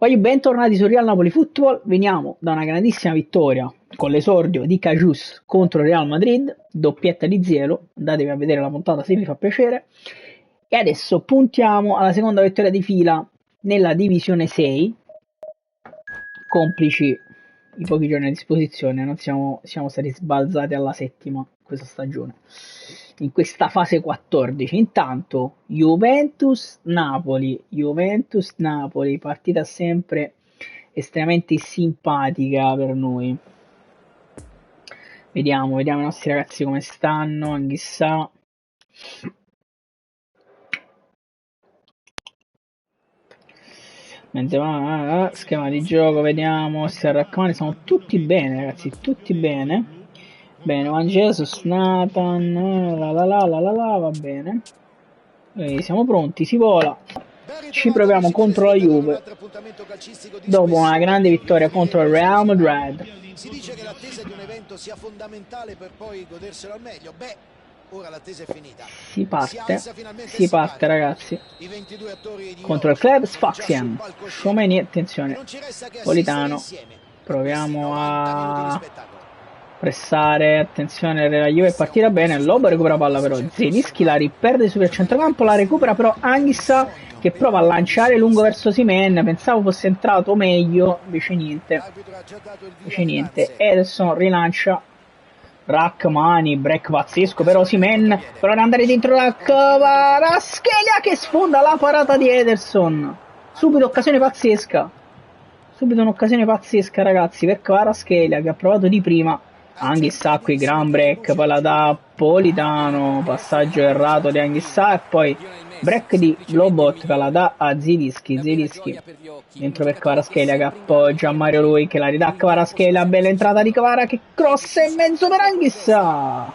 Poi bentornati su Real Napoli Football, veniamo da una grandissima vittoria con l'esordio di Cajus contro il Real Madrid, doppietta di Zielo, andatevi a vedere la puntata se vi fa piacere, e adesso puntiamo alla seconda vittoria di fila nella divisione 6, complici i pochi giorni a disposizione, non siamo stati sbalzati alla settima questa stagione. In questa fase 14, intanto Juventus-Napoli, partita sempre estremamente simpatica per noi. Vediamo i nostri ragazzi come stanno, Anghissà. Schema di gioco, vediamo, Serracmani, sono tutti bene ragazzi, tutti bene. Bene, Juan Jesus, Nathan, va bene. Siamo pronti, si vola. Ci proviamo contro la Juve. Dopo una grande vittoria contro il Real Madrid. Si dice che l'attesa di un evento sia fondamentale per poi goderselo al meglio. Beh, ora l'attesa è finita. Si parte ragazzi. Contro il club Sfaxien. Sciomeni, attenzione. Politano. Proviamo a pressare, attenzione, la Juve è partita bene, Lobo recupera palla però, Zelischi la riperde sul centrocampo, la recupera però Anghissà che prova a lanciare lungo verso Osimhen, pensavo fosse entrato meglio, invece niente, Ederson rilancia, Rachmani, break pazzesco per Osimhen, prova ad andare dentro la Kvaratskhelia che sfonda la parata di Ederson, subito un'occasione pazzesca ragazzi per Kvaratskhelia che ha provato di prima. Anghissà qui, gran break, poi la dà Politano, passaggio errato di Anghissà e poi break di Lobotka, la dà a Zilischi dentro per Kvaratskhelia che appoggia a Mario Rui che la ridà a Kvaratskhelia, bella entrata di Kvara che crossa in mezzo per Anghissà,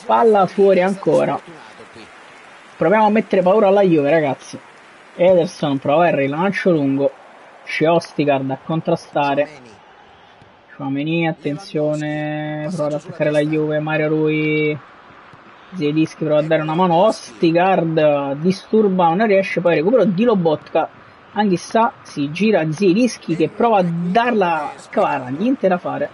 palla fuori ancora, proviamo a mettere paura alla Juve ragazzi. Ederson prova il rilancio lungo, c'è Ostigard a contrastare, Chouameni, attenzione, prova ad attaccare la Juve, Mario Rui, Zielinski prova a dare una mano, Ostigard disturba, non riesce, poi recupero di Lobotka, Anghissà si gira Zielinski che prova a darla a Kvara, niente da fare,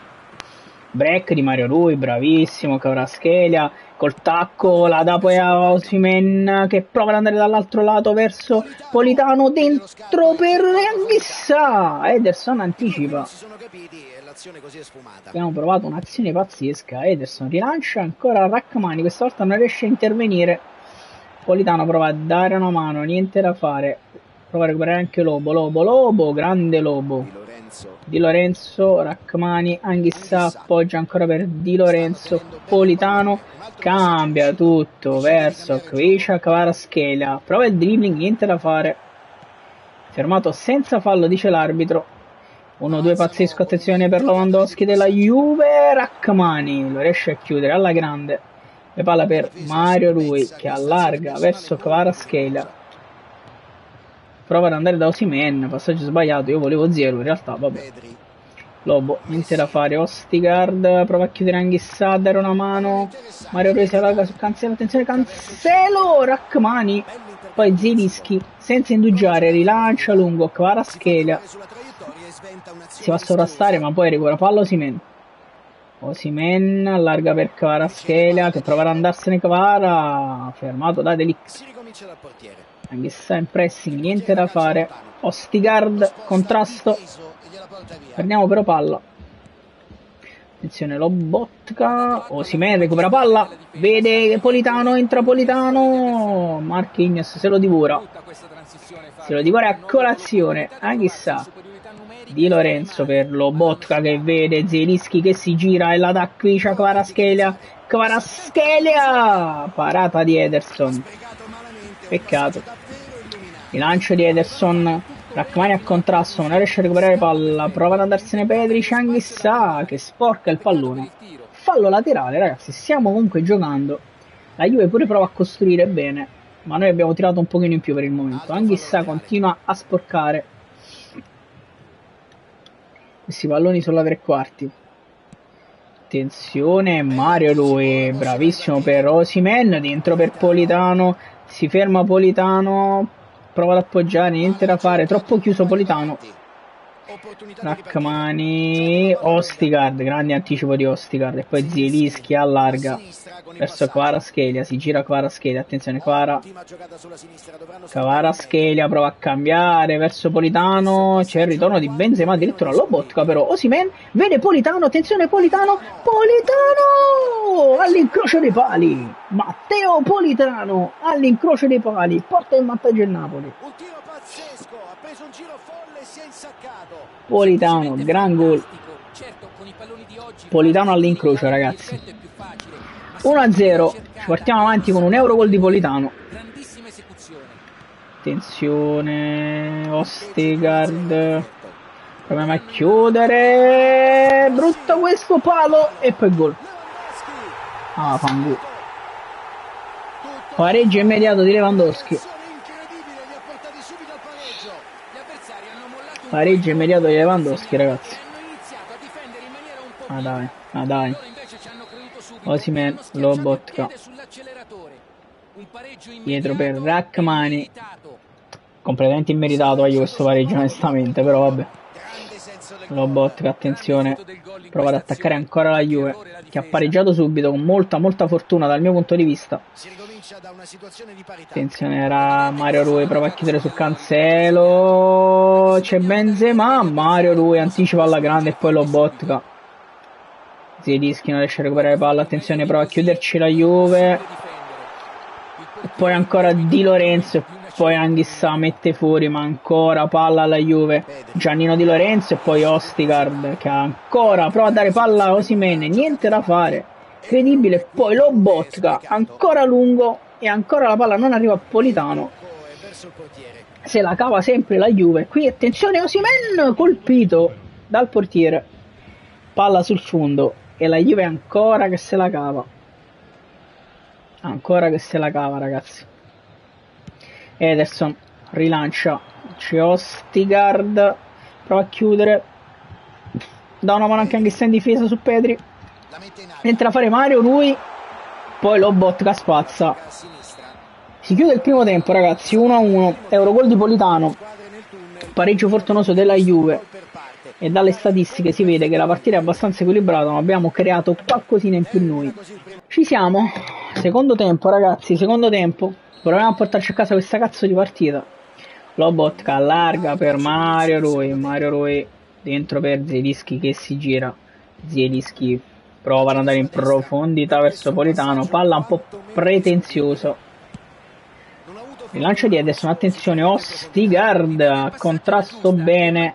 break di Mario Rui, bravissimo, Kvaratskhelia, col tacco la dà poi a Osimhen che prova ad andare dall'altro lato verso Politano, dentro per Anghissà, Ederson anticipa. Abbiamo provato un'azione pazzesca, Ederson rilancia ancora Rachmani, questa volta non riesce a intervenire, Politano prova a dare una mano, niente da fare, prova a recuperare anche Lobo, grande Lobo, Di Lorenzo, Rachmani, Anghissà appoggia ancora per Di Lorenzo, Politano cambia tutto verso Kvicha, Kvaratskhelia, prova il dribbling, niente da fare, fermato senza fallo dice l'arbitro. 1-2 pazzesco, attenzione per Lewandowski della Juve, Rachmani lo riesce a chiudere alla grande, le palla per Mario Rui che allarga verso Kvaratskhelia, prova ad andare da Osimhen, passaggio sbagliato, io volevo Ziero in realtà, vabbè. Lobo, niente da fare, Ostigard prova a chiudere Anghissà, a dare una mano, Mario Rui si allarga su Cancelo, attenzione Cancelo, Rachmani, poi Zielinski senza indugiare, rilancia lungo, Kvaratskhelia, si va a sovrastare ma poi recupera palla Osimhen allarga per Kvaratskhelia che prova ad andarsene Kvara, fermato da Delict, Anghissà in pressing, niente da fare, Ostigard, contrasto, perdiamo però palla, attenzione Lobotka, Osimhen recupera palla, vede Politano, entra Politano, Marquinhos se lo divora a colazione, Anghissà, Di Lorenzo per Lobotka che vede Zielinski che si gira e la dà Kvicha, Kvaratskhelia, parata di Ederson, peccato, rilancio di Ederson, Rachmani a contrasto, non riesce a recuperare palla, prova ad andarsene Pedric, Anghissà che sporca il pallone, fallo laterale ragazzi, stiamo comunque giocando, la Juve pure prova a costruire bene, ma noi abbiamo tirato un pochino in più per il momento, Anghissà continua a sporcare, questi palloni sulla tre quarti, attenzione Mario Rui, bravissimo per Osimhen, dentro per Politano, si ferma Politano, prova ad appoggiare, niente da fare, troppo chiuso Politano. Rachmani, Ostigard, grande anticipo di Ostigard, e poi Zielinski allarga verso Kvaratskhelia, si gira Kvaratskhelia, attenzione Kvaratskhelia prova a cambiare verso Politano, c'è il ritorno di Benzema addirittura Lobotka, però Osimhen vede Politano, attenzione Politano all'incrocio dei pali, Matteo Politano all'incrocio dei pali, porta in vantaggio il Napoli. Un tiro pazzesco, ha preso un giro folle e si è insaccato. Politano, gran gol. Politano all'incrocio, ragazzi. 1-0, ci portiamo avanti con un Eurogol di Politano. Attenzione, Ostigard. Proviamo a chiudere. Brutto questo palo e poi gol. Ah, fango. Pareggio immediato di Lewandowski. Pareggio immediato di Lewandowski, ragazzi. Ah dai. Osimhen, Lobotka. Dietro per Rachmani. Completamente immeritato questo pareggio, onestamente, però vabbè. Lobotka, attenzione. Prova ad attaccare ancora la Juve, che ha pareggiato subito con molta fortuna dal mio punto di vista. Attenzione, era Mario Rui, prova a chiudere su Cancelo, c'è Benzema, Mario Rui anticipa alla grande e poi Lobotka. Zielinski non riesce a recuperare palla, attenzione, prova a chiuderci la Juve, e poi ancora Di Lorenzo, e poi Anghissà mette fuori, ma ancora palla alla Juve, Giannino Di Lorenzo e poi Ostigard che ancora prova a dare palla a Osimhen, niente da fare, incredibile, poi Lobotka ancora lungo e ancora la palla non arriva a Politano, se la cava sempre la Juve. Qui attenzione, Osimhen colpito dal portiere, palla sul fondo e la Juve ancora che se la cava, ragazzi. Ederson rilancia, c'è Ostigard, prova a chiudere, dà una mano anche in difesa su Pedri, entra a fare Mario Rui, poi Lobotka spazza. Si chiude il primo tempo, ragazzi, 1-1, Eurogol di Politano, pareggio fortunoso della Juve, e dalle statistiche si vede che la partita è abbastanza equilibrata, ma abbiamo creato qualcosina in più noi. Ci siamo, secondo tempo, ragazzi, proviamo a portarci a casa questa cazzo di partita. Lobotka allarga per Mario Rui dentro per Zielinski che si gira, Zielinski prova ad andare in profondità verso Politano, palla un po' pretenzioso, rilancio di Ederson, attenzione Ostigard, contrasto bene,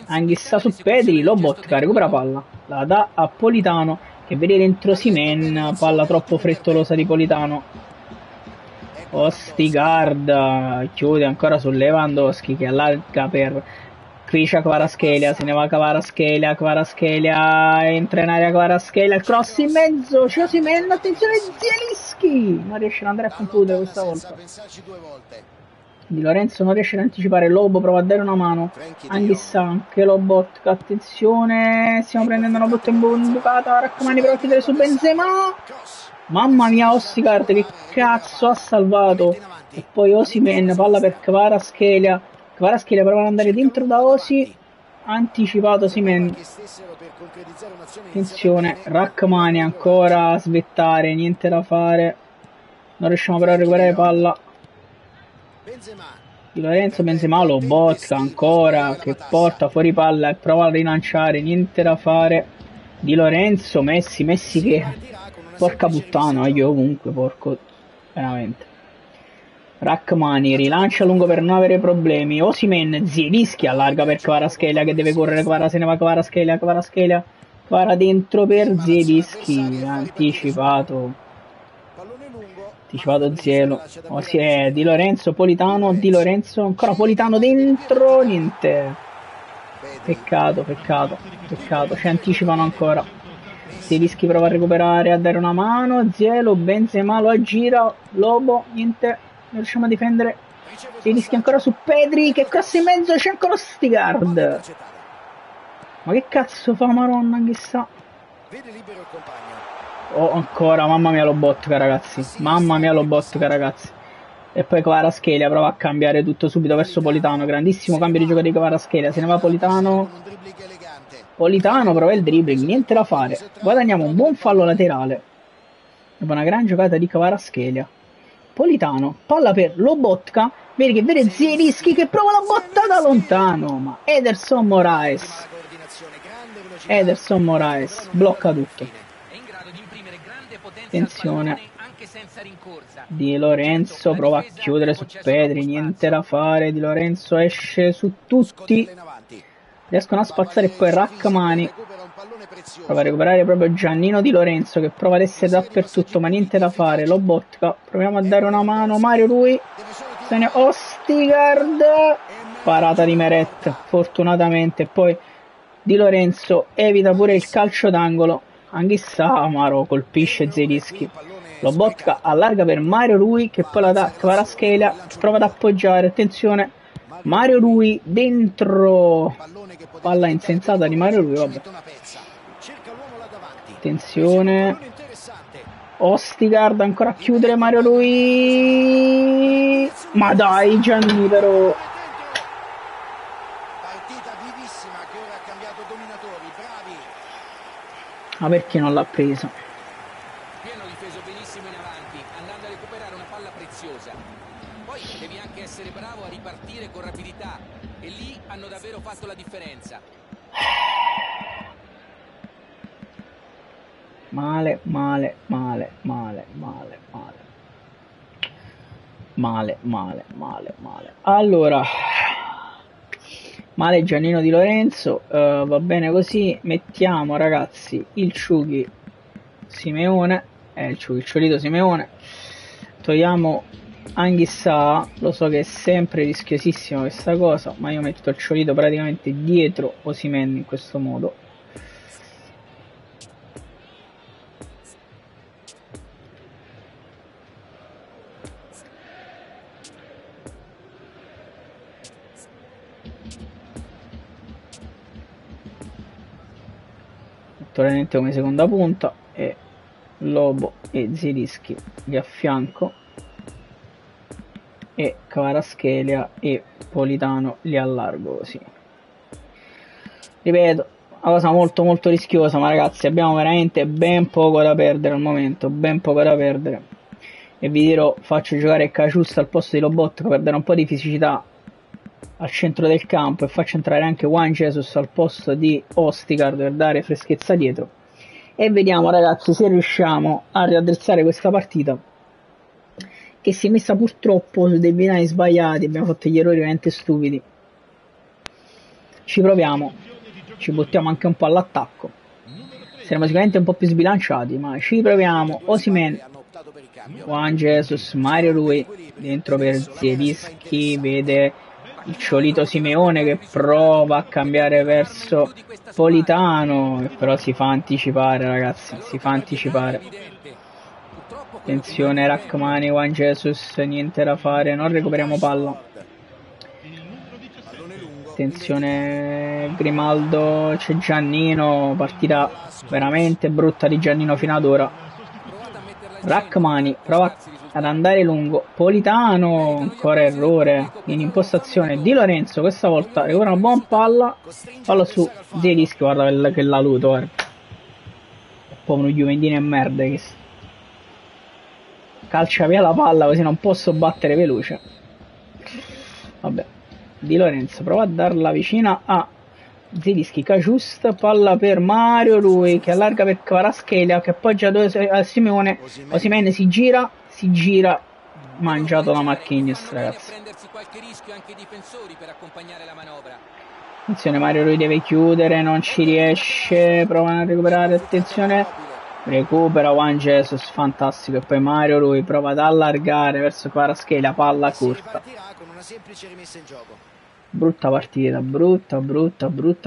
Anghissà su Pedri, Lobotka recupera palla, la dà a Politano che vede dentro Osimhen, palla troppo frettolosa di Politano, Ostigard chiude ancora su Lewandowski che allarga per Krisha Kvaratskhelia, se ne va Kvaratskhelia, entra in area Kvaratskhelia, il cross in mezzo, c'è Osimhen, attenzione Zielinski, non riesce ad andare a concludere questa volta. Di Lorenzo non riesce ad anticipare, Lobo prova a dare una mano, Anghissà, anche Lobotka, attenzione, stiamo prendendo una botta imbucata, Rachmani prova a chiudere su Benzema, mamma mia Ostigard che cazzo ha salvato, e poi Osimhen, palla per Kvaratskhelia prova ad andare dentro da Osi, anticipato Osimhen, attenzione Rachmani ancora a svettare, niente da fare, non riusciamo però a recuperare palla. Di Lorenzo, Benzema, Lobotka ancora che porta fuori palla e prova a rilanciare, niente da fare. Di Lorenzo, Messi che porca puttana, io ovunque, porco, veramente. Rachmani rilancia lungo per non avere problemi, Osimhen, Zielinski allarga per Kvaratskhelia che deve correre, se ne va Kvaratskhelia, Kvara dentro per Zielinski, anticipato Zielo, Di Lorenzo, Politano, Di Lorenzo, ancora Politano dentro, niente, peccato, ci anticipano ancora, Zielinski prova a recuperare, a dare una mano, Zielo, Benzema lo aggira, Lobo, niente, non riusciamo a difendere, Zielinski ancora su Pedri, che cross in mezzo, c'è ancora Ostigard, ma che cazzo fa Maronna, chissà. Oh, ancora, mamma mia Lobotka ragazzi, E poi Kvaratskhelia prova a cambiare tutto subito verso Politano. Grandissimo cambio di gioco di Kvaratskhelia. Se ne va Politano. Politano prova il dribbling, niente da fare. Guadagniamo un buon fallo laterale. Dopo una gran giocata di Kvaratskhelia. Politano, palla per Lobotka. Vede Zielinski che prova la botta da lontano. Ma Ederson Moraes blocca tutto. Attenzione. Di Lorenzo prova a chiudere su Pedri, niente da fare. Di Lorenzo esce su tutti. Riescono a spazzare poi Rachmani. Prova a recuperare proprio Giannino Di Lorenzo che prova ad essere dappertutto, ma niente da fare. Lobotka, proviamo a dare una mano. Mario Rui, se ne Ostigard. Parata di Meret, fortunatamente. Poi Di Lorenzo evita pure il calcio d'angolo. Anch'issa Amaro colpisce Zielinski. Lobotka allarga per Mario Rui che poi la dà Kvaratskhelia, prova ad appoggiare. Attenzione, Mario Rui dentro, palla insensata di Mario Rui, vabbè. Attenzione, Ostigard ancora a chiudere Mario Rui, ma dai Gianni però. Ma perché non l'ha preso? Hanno difeso benissimo in avanti, andando a recuperare una palla preziosa. Poi devi anche essere bravo a ripartire con rapidità e lì hanno davvero fatto la differenza. Male. Allora, male Giannino Di Lorenzo, va bene così. Mettiamo ragazzi il Ciughi Simeone, il Ciolito Simeone. Togliamo Anghissà, lo so che è sempre rischiosissima questa cosa, ma io metto il Ciolito praticamente dietro Osimhen in questo modo. Naturalmente come seconda punta e Lobo e Zielinski li affianco e Kvaratskhelia e Politano li allargo così. Ripeto, una cosa molto rischiosa, ma ragazzi abbiamo veramente ben poco da perdere al momento, ben poco da perdere. E vi dirò, faccio giocare Caciusta al posto di Lobotka per dare un po' di fisicità al centro del campo e faccio entrare anche Juan Jesus al posto di Ostigard per dare freschezza dietro e vediamo ragazzi se riusciamo a raddrizzare questa partita che si è messa purtroppo su dei binari sbagliati, abbiamo fatto gli errori veramente stupidi. Ci proviamo, ci buttiamo anche un po' all'attacco, saremo sicuramente un po' più sbilanciati, ma ci proviamo. Osimhen, Juan Jesus, Mario Rui dentro per Zielinski, vede il Ciolito Simeone che prova a cambiare verso Politano, che però si fa anticipare ragazzi, si fa anticipare. Attenzione Rachmani, Juan Jesus, niente da fare, non recuperiamo palla. Attenzione Grimaldo, c'è Giannino, partita veramente brutta di Giannino fino ad ora. Rachmani prova ad andare lungo, Politano, ancora errore in impostazione. Di Lorenzo questa volta recupera una buona palla su Zielinski, guarda che laluto, guarda. Poi uno Juventino e merda che calcia via la palla così non posso battere veloce. Vabbè, Di Lorenzo prova a darla vicina a Zielinski, Caciusta, palla per Mario Rui che allarga per Kvaratskhelia che appoggia a Simeone. Osimhen si gira, mangiato da Marquinhos ragazzi. Attenzione, Mario Rui deve chiudere, non ci riesce, provano a recuperare, attenzione, recupera Juan Jesus, fantastico, e poi Mario Rui prova ad allargare verso Kvaratskhelia, palla corta. Brutta partita, brutta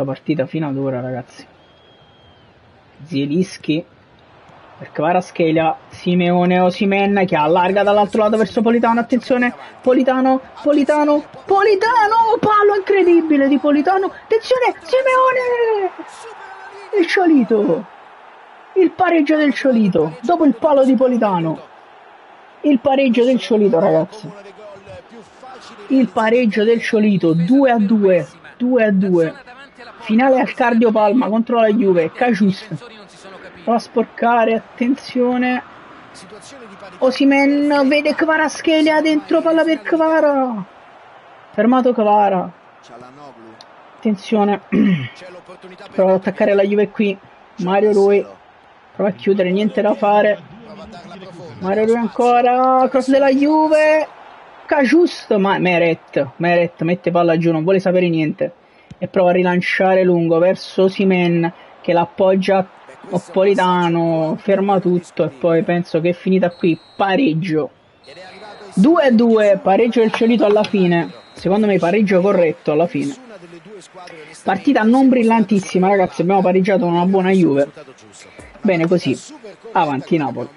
partita fino ad ora ragazzi. Zielinski per Kvaratskhelia, Simeone, Osimhen che allarga dall'altro lato verso Politano, attenzione, Politano, palo incredibile di Politano, attenzione, Simeone, il Ciolito, il pareggio del Ciolito, dopo il palo di Politano. Il pareggio del Ciolito, ragazzi. Il pareggio del Ciolito, 2-2. 2-2. Finale al Cardio Palma contro la Juve. Cajus va a sporcare, attenzione. Osimhen vede Kvaratskhelia dentro, palla per Kvara. Fermato Kvara. Attenzione. Prova ad attaccare la Juve qui. Mario Rui. Prova a chiudere, niente da fare. Mario Rui ancora. Cross della Juve. Cajus, ma Meret mette palla giù, non vuole sapere niente. E prova a rilanciare lungo verso Osimhen che l'appoggia Napolitano, ferma tutto e poi penso che è finita qui, pareggio 2-2, pareggio del Ciolito alla fine, secondo me pareggio corretto alla fine. Partita non brillantissima, ragazzi, abbiamo pareggiato una buona Juve. Bene così, avanti Napoli.